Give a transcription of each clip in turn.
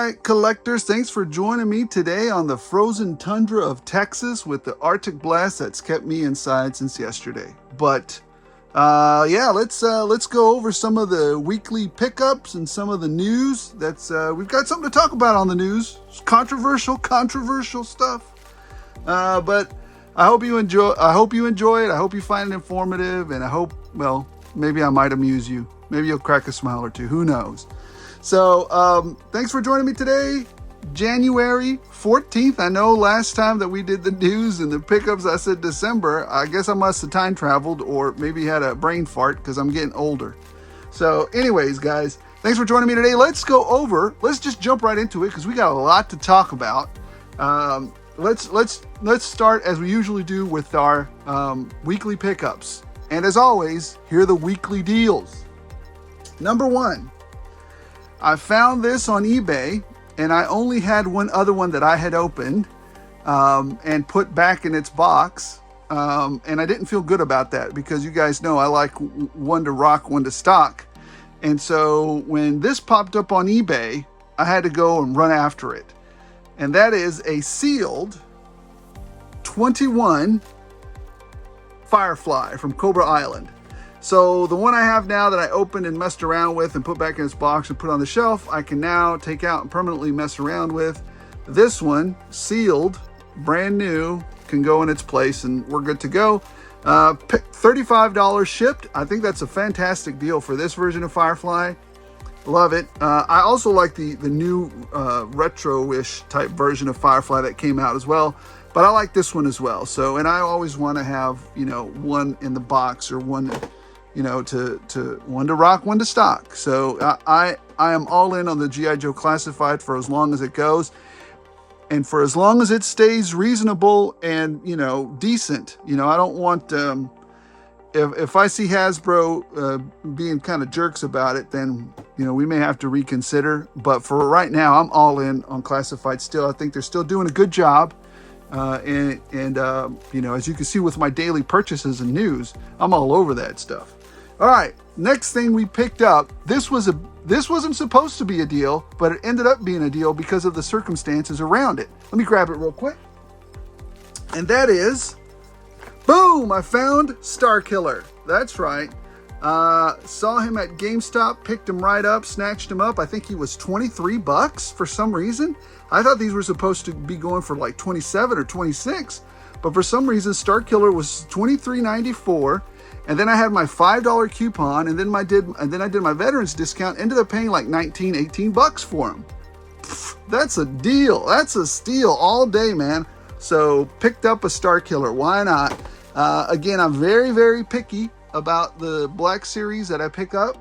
right, collectors, thanks for joining me today on the frozen tundra of Texas with the Arctic blast that's kept me inside since yesterday. But yeah, let's go over some of the weekly pickups and some of the news. That's we've got something to talk about on the news. It's controversial stuff. But I hope you enjoy it. I hope you find it informative, and I hope, well, maybe I might amuse you. Maybe you'll crack a smile or two. Who knows? So thanks for joining me today, January 14th. I know last time that we did the news and the pickups, I said December. I guess I must have time traveled or maybe had a brain fart because I'm getting older. So anyways, guys, thanks for joining me today. Let's just jump right into it because we got a lot to talk about. Let's start as we usually do with our weekly pickups. And as always, here are the weekly deals. Number one, I found this on eBay, and I only had one other one that I had opened and put back in its box. And I didn't feel good about that because you guys know I like one to rock, one to stock. And so when this popped up on eBay, I had to go and run after it. And that is a sealed 21 Firefly from Cobra Island. So the one I have now that I opened and messed around with and put back in its box and put on the shelf, I can now take out and permanently mess around with. This one, sealed, brand new, can go in its place and we're good to go. $35 shipped. I think that's a fantastic deal for this version of Firefly. Love it. I also like the new retro-ish type version of Firefly that came out as well. But I like this one as well. So, and I always want to have, one in the box or one, one to rock, one to stock. So I am all in on the G.I. Joe Classified for as long as it goes. And for as long as it stays reasonable and, decent. I don't want, if I see Hasbro being kind of jerks about it, then, we may have to reconsider. But for right now, I'm all in on Classified still. I think they're still doing a good job. As you can see with my daily purchases and news, I'm all over that stuff. All right, next thing we picked up. This wasn't supposed to be a deal, but it ended up being a deal because of the circumstances around it. Let me grab it real quick. And that is, boom! I found Starkiller. That's right. Saw him at GameStop, picked him right up, snatched him up. I think he was $23 for some reason. I thought these were supposed to be going for like 27 or 26, but for some reason Starkiller was $23.94. And then I had my $5 coupon, and then I did my veterans discount, ended up paying like $18 for him. That's a deal. That's a steal all day, man. So picked up a Starkiller. Why not? Again, I'm very, very picky about the Black Series that I pick up.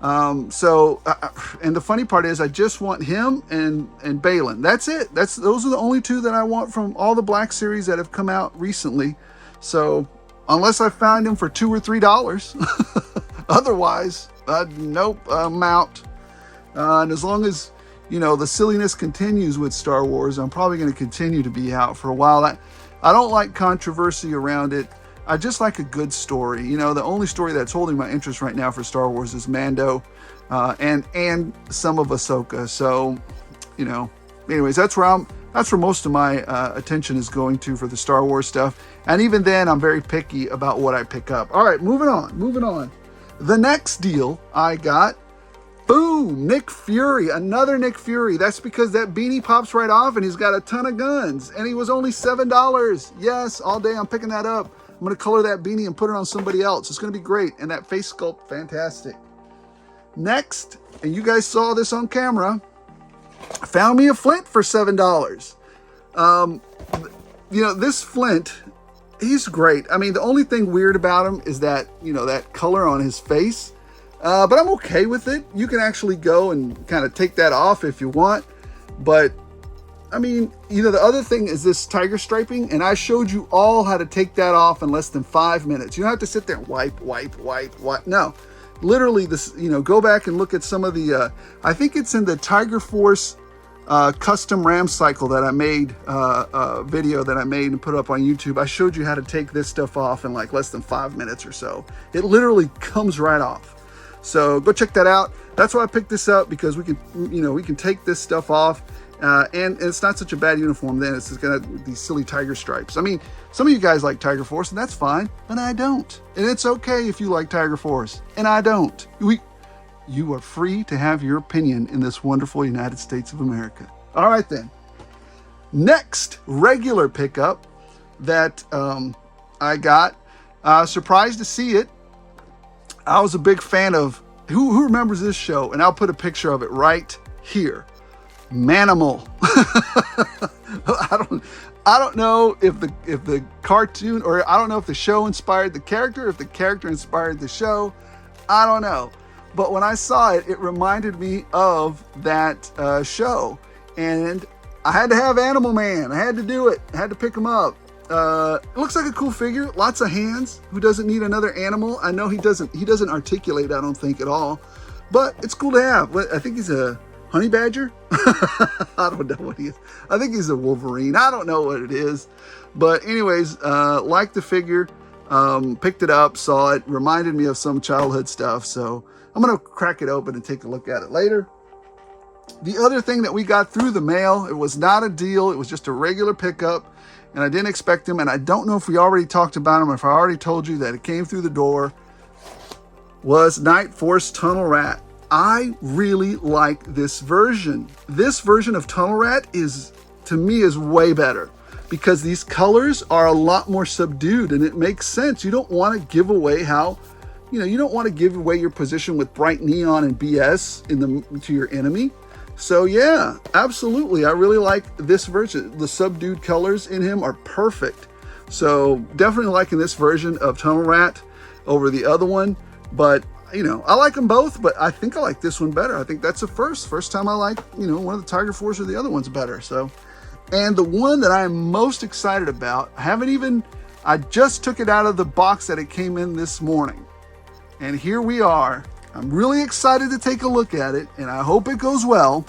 And the funny part is I just want him and Balin. That's it. Those are the only two that I want from all the Black Series that have come out recently. So unless I find him for $2 or $3, otherwise, nope, I'm out. And as long as, the silliness continues with Star Wars, I'm probably going to continue to be out for a while. I don't like controversy around it. I just like a good story. The only story that's holding my interest right now for Star Wars is Mando, and some of Ahsoka. So, anyways, that's where most of my attention is going to for the Star Wars stuff. And even then, I'm very picky about what I pick up. All right, moving on. The next deal I got, boom, Nick Fury, another Nick Fury. That's because that beanie pops right off and he's got a ton of guns. And he was only $7. Yes, all day I'm picking that up. I'm going to color that beanie and put it on somebody else. It's going to be great. And that face sculpt, fantastic. Next, and you guys saw this on camera, I found me a Flint for $7. This Flint, he's great. I mean, the only thing weird about him is that, that color on his face. But I'm okay with it. You can actually go and kind of take that off if you want. But I mean, the other thing is this tiger striping, and I showed you all how to take that off in less than 5 minutes. You don't have to sit there and wipe. No, literally this, go back and look at some of the, I think it's in the Tiger Force custom RAM cycle that I made, video that I made and put up on YouTube. I showed you how to take this stuff off in like less than 5 minutes or so. It literally comes right off. So go check that out. That's why I picked this up, because we can, we can take this stuff off, and it's not such a bad uniform. Then it's just got these silly tiger stripes. I mean, some of you guys like Tiger Force, and that's fine, but I don't. And it's okay if you like Tiger Force, and I don't. You are free to have your opinion in this wonderful United States of America. All right then. Next regular pickup that I got, surprised to see it. I was a big fan of, who remembers this show? And I'll put a picture of it right here. Manimal. I don't know if the cartoon, or I don't know if the show inspired the character, if the character inspired the show. I don't know. But when I saw it, it reminded me of that show. And I had to have Animal Man. I had to do it. I had to pick him up. It looks like a cool figure. Lots of hands. Who doesn't need another animal? I know he doesn't articulate, I don't think, at all. But it's cool to have. I think he's a honey badger. I don't know what he is. I think he's a Wolverine. I don't know what it is. But anyways, liked the figure. Picked it up, saw it. Reminded me of some childhood stuff. So I'm going to crack it open and take a look at it later. The other thing that we got through the mail, it was not a deal. It was just a regular pickup. And I didn't expect him, and I don't know if we already talked about him, or if I already told you that it came through the door, was Night Force Tunnel Rat. I really like this version. This version of Tunnel Rat to me, is way better, because these colors are a lot more subdued, and it makes sense. You don't want to give away you don't want to give away your position with bright neon and BS to your enemy. So yeah, absolutely. I really like this version. The subdued colors in him are perfect. So definitely liking this version of Tunnel Rat over the other one. But, I like them both, but I think I like this one better. I think that's the first time I like, one of the Tiger Force or the other one's better. So, and the one that I'm most excited about, I just took it out of the box that it came in this morning. And here we are. I'm really excited to take a look at it, and I hope it goes well.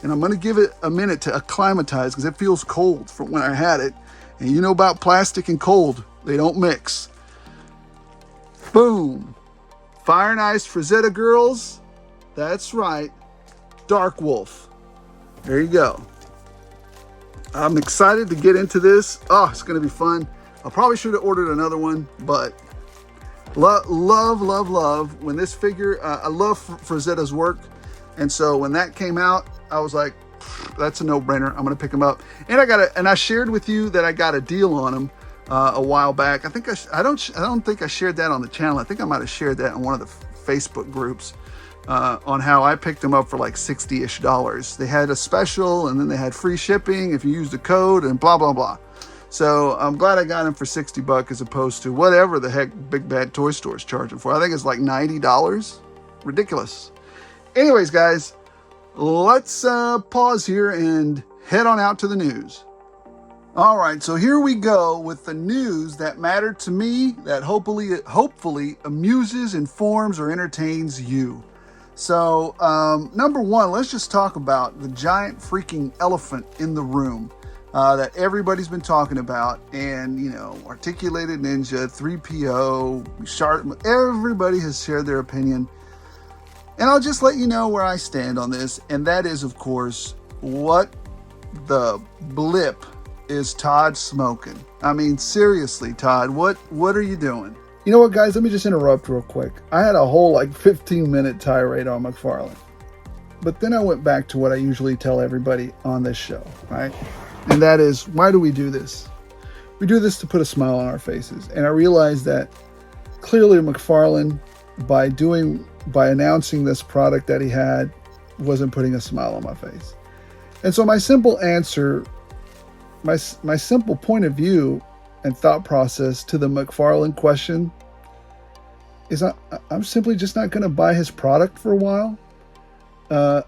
And I'm going to give it a minute to acclimatize, because it feels cold from when I had it. And you know about plastic and cold. They don't mix. Boom. Fire and Ice Frazetta Girls. That's right. Dark Wolf. There you go. I'm excited to get into this. Oh, it's going to be fun. I probably should have ordered another one, but love when this figure, I love Frazetta's work. And so when that came out, I was like, that's a no-brainer. I'm going to pick him up. And I shared with you that I got a deal on him a while back. I think I don't think I shared that on the channel. I think I might have shared that in one of the Facebook groups on how I picked them up for like $60-ish. They had a special, and then they had free shipping if you use the code, and blah, blah, blah. So I'm glad I got him for $60 as opposed to whatever the heck Big Bad Toy Store is charging for. I think it's like $90. Ridiculous. Anyways, guys, let's pause here and head on out to the news. All right, so here we go with the news that mattered to me, that hopefully amuses, informs, or entertains you. So, number one, let's just talk about the giant freaking elephant in the room that everybody's been talking about. And, Articulated Ninja, 3PO, Sharp, everybody has shared their opinion. And I'll just let you know where I stand on this. And that is, of course, what the blip is Todd smoking? I mean, seriously, Todd, what are you doing? You know what, guys? Let me just interrupt real quick. I had a whole 15-minute tirade on McFarlane. But then I went back to what I usually tell everybody on this show, right? And that is, why do we do this? We do this to put a smile on our faces. And I realized that clearly McFarlane, by announcing this product that he had, wasn't putting a smile on my face. And so my simple answer, my simple point of view and thought process to the McFarlane question is I'm simply just not going to buy his product for a while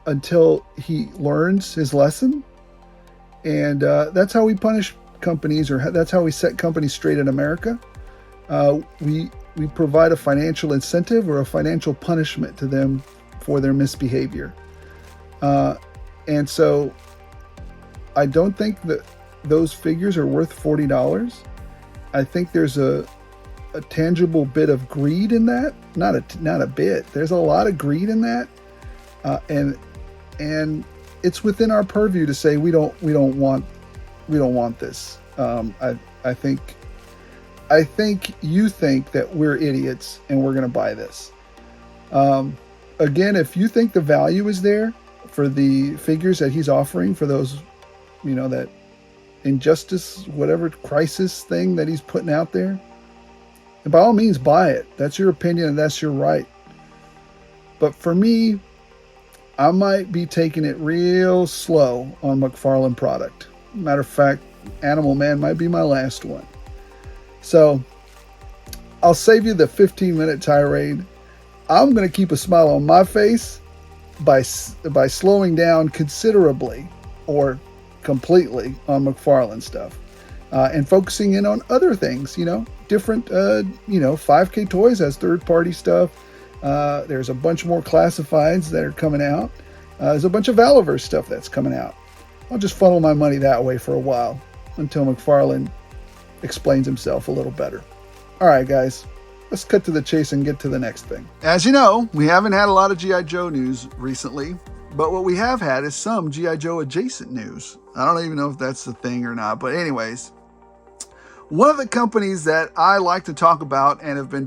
until he learns his lesson. And that's how we punish companies, or that's how we set companies straight in America. We provide a financial incentive or a financial punishment to them for their misbehavior. And so I don't think that those figures are worth $40. I think there's a a tangible bit of greed in that. Not a bit. There's a lot of greed in that, and it's within our purview to say we don't want this. I think you think that we're idiots and we're going to buy this. Again, if you think the value is there for the figures that he's offering for those, that injustice, whatever crisis thing that he's putting out there, and by all means buy it. That's your opinion and that's your right. But for me, I might be taking it real slow on McFarlane product. Matter of fact, Animal Man might be my last one. So I'll save you the 15-minute tirade. I'm going to keep a smile on my face by slowing down considerably or completely on McFarlane stuff and focusing in on other things, different, 5K Toys has third-party stuff. There's a bunch more classifieds that are coming out. There's a bunch of Valaverse stuff that's coming out. I'll just funnel my money that way for a while until McFarlane explains himself a little better. All right, guys. Let's cut to the chase and get to the next thing. As you know, we haven't had a lot of G.I. Joe news recently, but what we have had is some G.I. Joe adjacent news. I don't even know if that's the thing or not, but anyways, one of the companies that I like to talk about and have been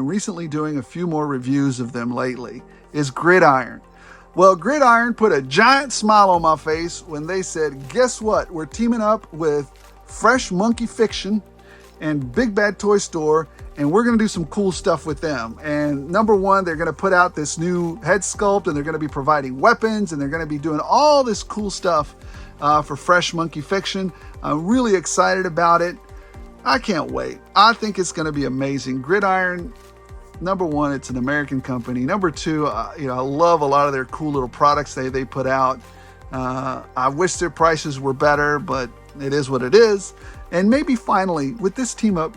recently doing a few more reviews of them lately is Gridiron. Well, Gridiron put a giant smile on my face when they said, guess what? We're teaming up with Fresh Monkey Fiction and Big Bad Toy Store, and we're going to do some cool stuff with them. And number one, they're going to put out this new head sculpt, and they're going to be providing weapons, and they're going to be doing all this cool stuff for Fresh Monkey Fiction. I'm really excited about it. I can't wait. I think it's going to be amazing. Gridiron, number one, it's an American company. Number two, I love a lot of their cool little products they put out. I wish their prices were better, but it is what it is. And maybe finally, with this team up,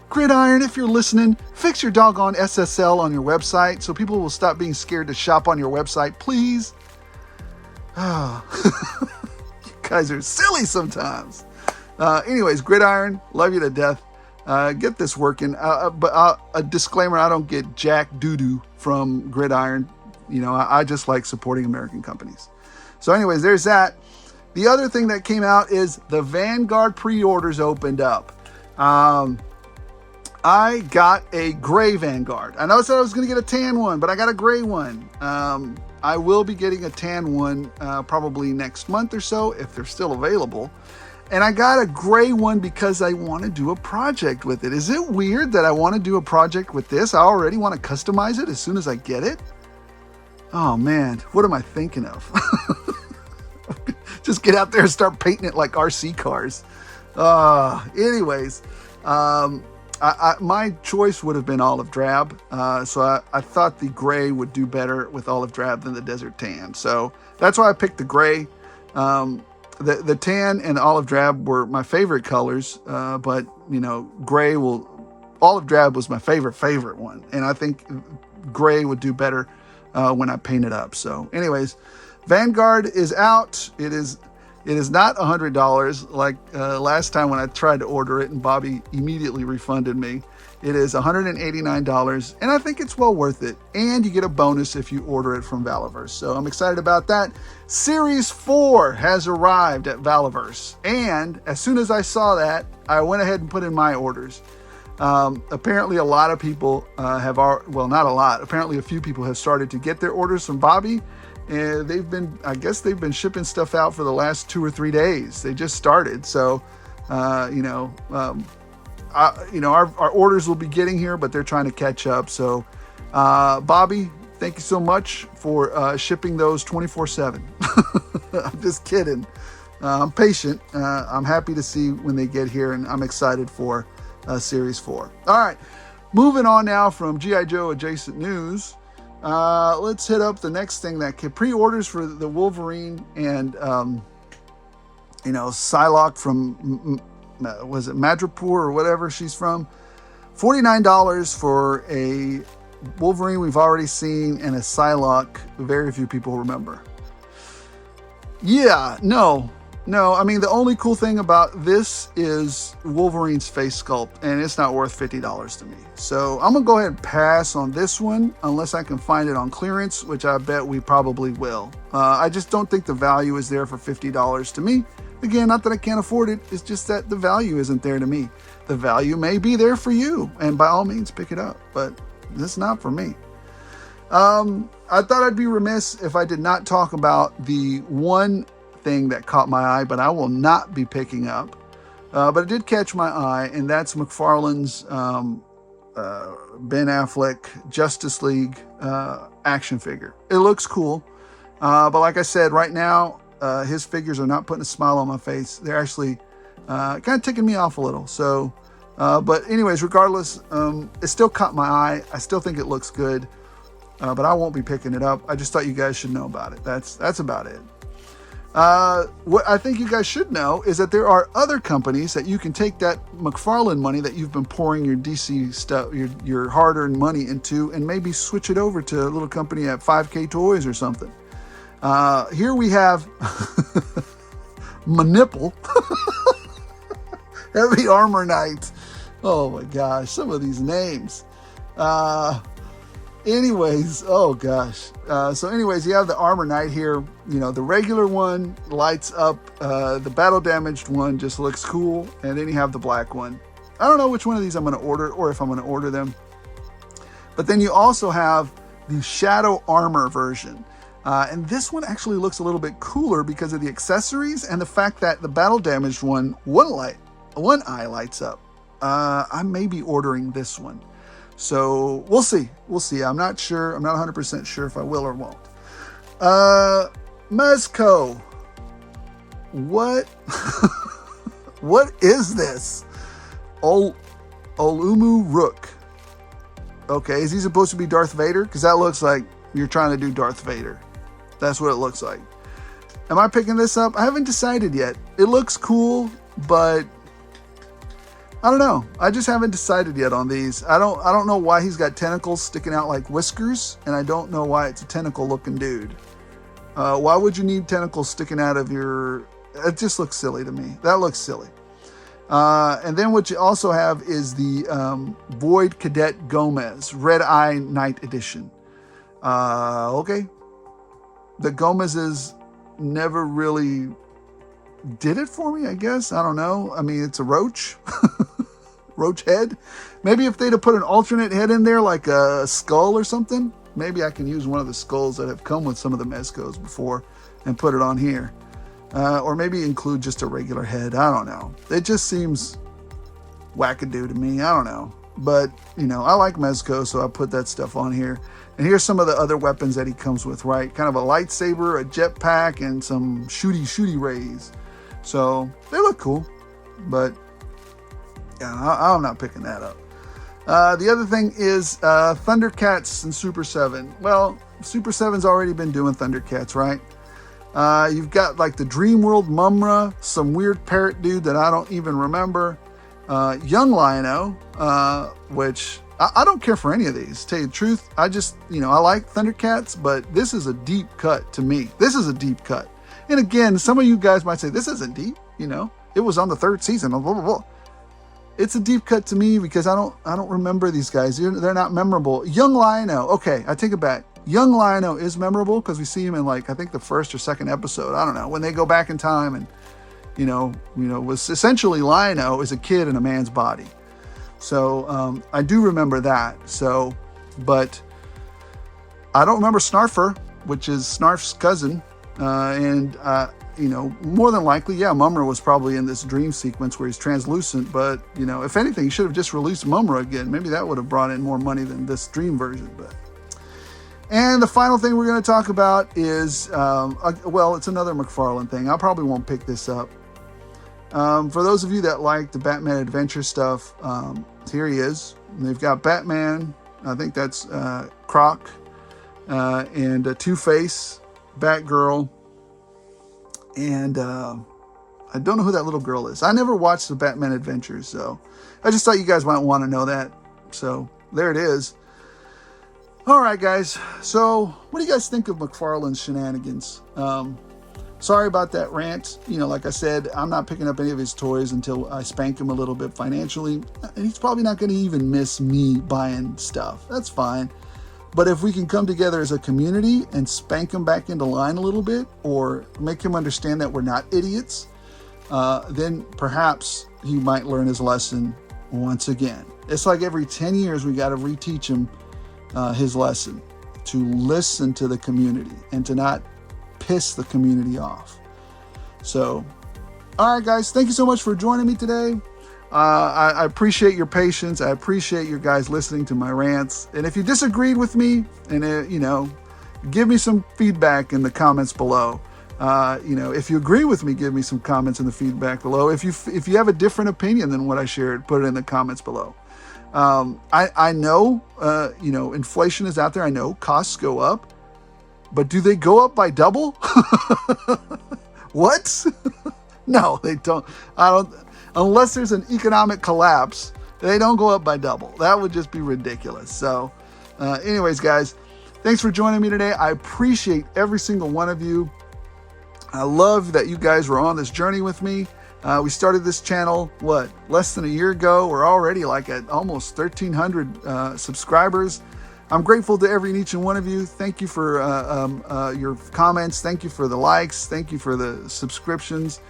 Gridiron, if you're listening, fix your doggone SSL on your website so people will stop being scared to shop on your website, please. Oh. You guys are silly sometimes. Anyways, Gridiron, love you to death. Get this working. But a disclaimer, I don't get jack doo-doo from Gridiron. I just like supporting American companies. So anyways, there's that. The other thing that came out is the Vanguard pre-orders opened up. I got a gray Vanguard. I know I said I was going to get a tan one, but I got a gray one. I will be getting a tan one probably next month or so if they're still available. And I got a gray one because I want to do a project with it. Is it weird that I want to do a project with this? I already want to customize it as soon as I get it. Oh man, what am I thinking of? Just get out there and start painting it like RC cars. Anyways, my choice would have been olive drab. So I thought the gray would do better with olive drab than the desert tan. So that's why I picked the gray. The tan and olive drab were my favorite colors. But olive drab was my favorite one. And I think gray would do better when I paint it up. So anyways, Vanguard is out. It is not $100 like last time when I tried to order it and Bobby immediately refunded me. It is $189, and I think it's well worth it. And you get a bonus if you order it from Valaverse. So I'm excited about that. Series 4 has arrived at Valaverse, and as soon as I saw that, I went ahead and put in my orders. Apparently a lot of people not a lot. Apparently a few people have started to get their orders from Bobby. And I guess they've been shipping stuff out for the last 2 or 3 days. They just started. So, our orders will be getting here, but they're trying to catch up. So, Bobby, thank you so much for shipping those 24/7. I'm just kidding. I'm patient. I'm happy to see when they get here, and I'm excited for Series 4. All right, moving on now from G.I. Joe adjacent news. Let's hit up the next thing that pre-orders for the Wolverine and, Psylocke from, was it Madripoor or whatever she's from? $49 for a Wolverine we've already seen and a Psylocke very few people remember. Yeah, no, No, I mean, the only cool thing about this is Wolverine's face sculpt, and it's not worth $50 to me. So I'm gonna go ahead and pass on this one unless I can find it on clearance, which I bet we probably will. I just don't think the value is there for $50 to me. Again, not that I can't afford it, it's just that the value isn't there to me. The value may be there for you, and by all means pick it up, but it's not for me. I thought I'd be remiss if I did not talk about the one thing that caught my eye, but I will not be picking up. But it did catch my eye, and that's McFarlane's Ben Affleck Justice League action figure. It looks cool, but like I said, right now his figures are not putting a smile on my face. They're actually kind of ticking me off a little. So, but anyways, regardless, it still caught my eye. I still think it looks good, but I won't be picking it up. I just thought you guys should know about it. That's about it. What I think you guys should know is that there are other companies that you can take that McFarlane money that you've been pouring your DC stuff, your hard-earned money into, and maybe switch it over to a little company at 5K Toys or something. Here we have Manipple, Heavy Armor Knight. Oh my gosh, some of these names. Anyways, oh gosh. So anyways, you have the Armor Knight here. You know, the regular one lights up. The battle damaged one just looks cool. And then you have the black one. I don't know which one of these I'm going to order or if I'm going to order them. But then you also have the Shadow Armor version. And this one actually looks a little bit cooler because of the accessories and the fact that the battle damaged one eye lights up. I may be ordering this one. So we'll see. I'm not sure. I'm not 100% sure if I will or won't. Mezco. What? What is this? Olumu Rook. Okay, is he supposed to be Darth Vader? Because that looks like you're trying to do Darth Vader. That's what it looks like. Am I picking this up? I haven't decided yet. It looks cool, but I don't know. I just haven't decided yet on these. I don't know why he's got tentacles sticking out like whiskers, and I don't know why it's a tentacle looking dude. Why would you need tentacles sticking out of your... It just looks silly to me. That looks silly. And then what you also have is the Void Cadet Gomez, Red Eye Knight Edition. Okay. The Gomez's never really did it for me, I guess. I don't know. I mean, it's a roach. Roach head. Maybe if they'd have put an alternate head in there, like a skull or something, maybe I can use one of the skulls that have come with some of the Mezcos before and put it on here. Or maybe include just a regular head. I don't know. It just seems wackadoo to me. I don't know. But, you know, I like Mezco, so I put that stuff on here. And here's some of the other weapons that he comes with, right? Kind of a lightsaber, a jetpack, and some shooty rays. So they look cool, but yeah, I'm not picking that up. The other thing is Thundercats and Super 7. Well, Super 7's already been doing Thundercats, right? You've got like the Dream World Mumra, some weird parrot dude that I don't even remember. Young Lion-O, which I don't care for any of these. To tell you the truth, I just, you know, I like Thundercats, but this is a deep cut to me. This is a deep cut. And again, some of you guys might say, this isn't deep, you know. It was on the 3rd season, blah, blah, blah. It's a deep cut to me because I don't remember these guys. They're not memorable. Young Lion-O, okay, I take it back. Young Lion-O is memorable because we see him in, like, I think the 1st or 2nd episode. I don't know, when they go back in time and, you know, was essentially Lion-O is a kid in a man's body. So I do remember that. So, but I don't remember Snarfer, which is Snarf's cousin. You know, more than likely, yeah, Mumra was probably in this dream sequence where he's translucent. But, you know, if anything, he should have just released Mumra again. Maybe that would have brought in more money than this dream version. But, and the final thing we're going to talk about is, well, it's another McFarlane thing. I probably won't pick this up. For those of you that like the Batman Adventure stuff, here he is. They've got Batman, I think that's Croc, and Two-Face, Batgirl, and I don't know who that little girl is. I never watched the Batman Adventures, so I just thought you guys might want to know that. So there it is. All right, guys. So what do you guys think of McFarlane's shenanigans? sorry about that rant. You know, like I said, I'm not picking up any of his toys until I spank him a little bit financially. And he's probably not going to even miss me buying stuff. That's fine. But if we can come together as a community and spank him back into line a little bit, or make him understand that we're not idiots, then perhaps he might learn his lesson once again. It's like every 10 years we got to reteach him his lesson, to listen to the community and to not piss the community off. So, all right, guys, thank you so much for joining me today. I appreciate your patience. I appreciate you guys listening to my rants. And if you disagreed with me, and you know, give me some feedback in the comments below. You know, if you agree with me, give me some comments in the feedback below. If you have a different opinion than what I shared, put it in the comments below. I know, you know, inflation is out there. I know costs go up, but do they go up by double? What? No, they don't. I don't. Unless there's an economic collapse, they don't go up by double. That would just be ridiculous. So, anyways, guys, thanks for joining me today. I appreciate every single one of you. I love that you guys were on this journey with me. We started this channel, less than a year ago. We're already like at almost 1,300 subscribers. I'm grateful to every and each and one of you. Thank you for your comments. Thank you for the likes. Thank you for the subscriptions.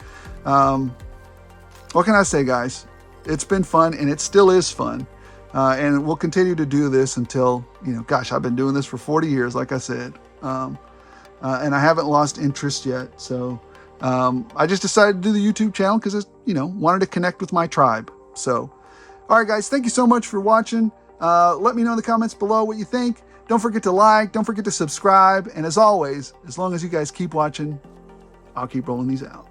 What can I say, guys? It's been fun, and it still is fun. And we'll continue to do this until, you know, gosh, I've been doing this for 40 years, like I said. And I haven't lost interest yet. So I just decided to do the YouTube channel because I, you know, wanted to connect with my tribe. So, all right, guys, thank you so much for watching. Let me know in the comments below what you think. Don't forget to like. Don't forget to subscribe. And as always, as long as you guys keep watching, I'll keep rolling these out.